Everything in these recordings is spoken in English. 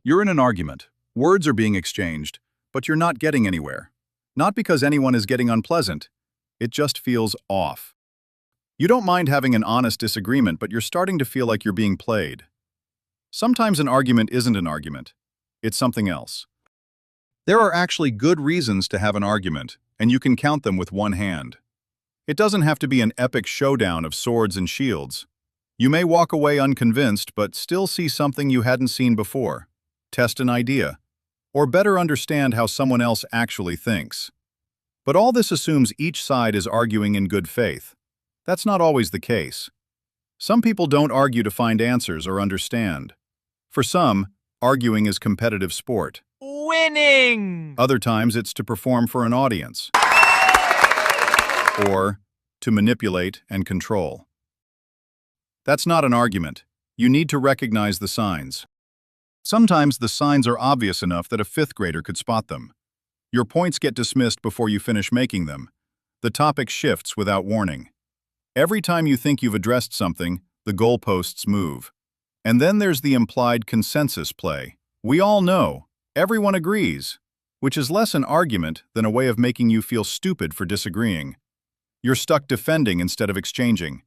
You're in an argument. Words are being exchanged, but you're not getting anywhere. Not because anyone is getting unpleasant. It just feels off. You don't mind having an honest disagreement, but you're starting to feel like you're being played. Sometimes an argument isn't an argument. It's something else. There are actually good reasons to have an argument, and you can count them with one hand. It doesn't have to be an epic showdown of swords and shields. You may walk away unconvinced, but still see something you hadn't seen before, test an idea, or better understand how someone else actually thinks. But all this assumes each side is arguing in good faith. That's not always the case. Some people don't argue to find answers or understand. For some, arguing is competitive sport. Winning! Other times it's to perform for an audience. Or to manipulate and control. That's not an argument. You need to recognize the signs. Sometimes the signs are obvious enough that a fifth grader could spot them. Your points get dismissed before you finish making them. The topic shifts without warning. Every time you think you've addressed something, the goalposts move. And then there's the implied consensus play. We all know. Everyone agrees. Which is less an argument than a way of making you feel stupid for disagreeing. You're stuck defending instead of exchanging.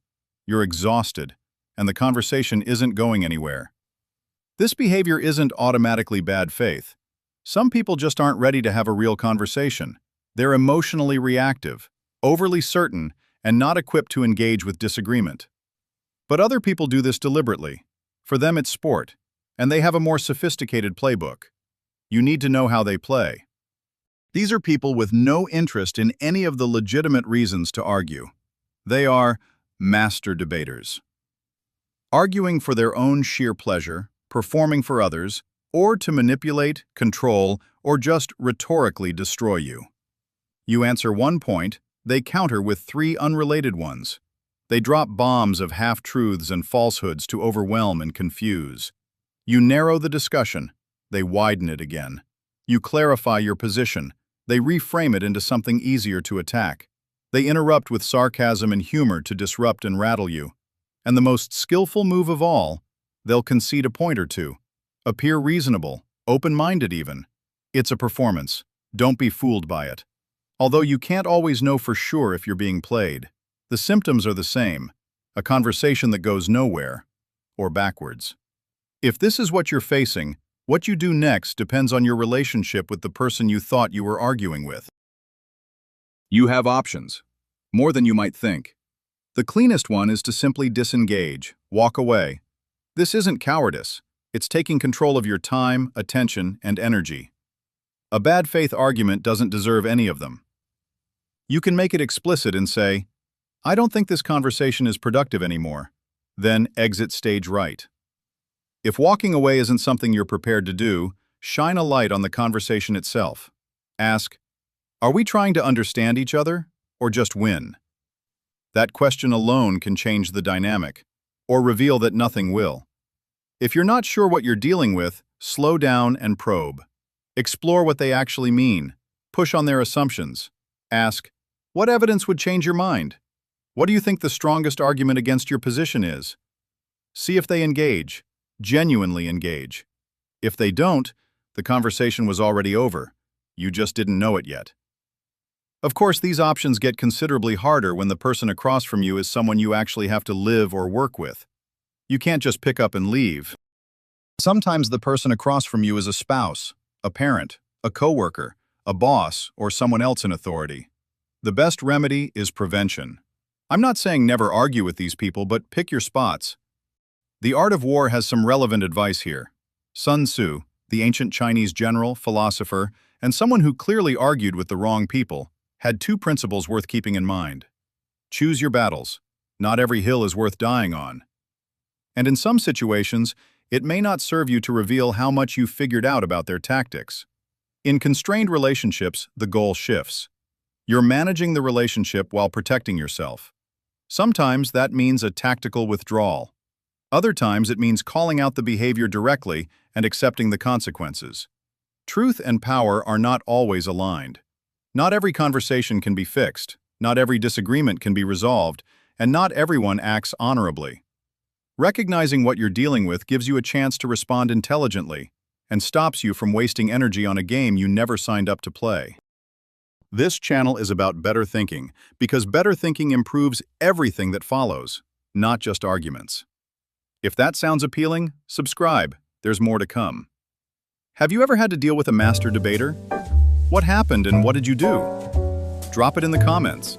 You're exhausted, and the conversation isn't going anywhere. This behavior isn't automatically bad faith. Some people just aren't ready to have a real conversation. They're emotionally reactive, overly certain, and not equipped to engage with disagreement. But other people do this deliberately. For them it's sport, and they have a more sophisticated playbook. You need to know how they play. These are people with no interest in any of the legitimate reasons to argue. They are master debaters. Arguing for their own sheer pleasure, performing for others, or to manipulate, control, or just rhetorically destroy you. You answer one point, they counter with three unrelated ones. They drop bombs of half-truths and falsehoods to overwhelm and confuse. You narrow the discussion, they widen it again. You clarify your position, they reframe it into something easier to attack. They interrupt with sarcasm and humor to disrupt and rattle you. And the most skillful move of all, they'll concede a point or two. Appear reasonable, open-minded even. It's a performance. Don't be fooled by it. Although you can't always know for sure if you're being played, the symptoms are the same. A conversation that goes nowhere, or backwards. If this is what you're facing, what you do next depends on your relationship with the person you thought you were arguing with. You have options. More than you might think. The cleanest one is to simply disengage, walk away. This isn't cowardice. It's taking control of your time, attention, and energy. A bad faith argument doesn't deserve any of them. You can make it explicit and say, I don't think this conversation is productive anymore. Then exit stage right. If walking away isn't something you're prepared to do, shine a light on the conversation itself. Ask, are we trying to understand each other, or just win? That question alone can change the dynamic, or reveal that nothing will. If you're not sure what you're dealing with, slow down and probe. Explore what they actually mean. Push on their assumptions. Ask, what evidence would change your mind? What do you think the strongest argument against your position is? See if they engage, genuinely engage. If they don't, the conversation was already over. You just didn't know it yet. Of course, these options get considerably harder when the person across from you is someone you actually have to live or work with. You can't just pick up and leave. Sometimes the person across from you is a spouse, a parent, a coworker, a boss, or someone else in authority. The best remedy is prevention. I'm not saying never argue with these people, but pick your spots. The Art of War has some relevant advice here. Sun Tzu, the ancient Chinese general, philosopher, and someone who clearly argued with the wrong people, had two principles worth keeping in mind. Choose your battles. Not every hill is worth dying on. And in some situations, it may not serve you to reveal how much you've figured out about their tactics. In constrained relationships, the goal shifts. You're managing the relationship while protecting yourself. Sometimes that means a tactical withdrawal. Other times it means calling out the behavior directly and accepting the consequences. Truth and power are not always aligned. Not every conversation can be fixed, not every disagreement can be resolved, and not everyone acts honorably. Recognizing what you're dealing with gives you a chance to respond intelligently, and stops you from wasting energy on a game you never signed up to play. This channel is about better thinking, because better thinking improves everything that follows, not just arguments. If that sounds appealing, subscribe. There's more to come. Have you ever had to deal with a master debater? What happened and what did you do? Drop it in the comments.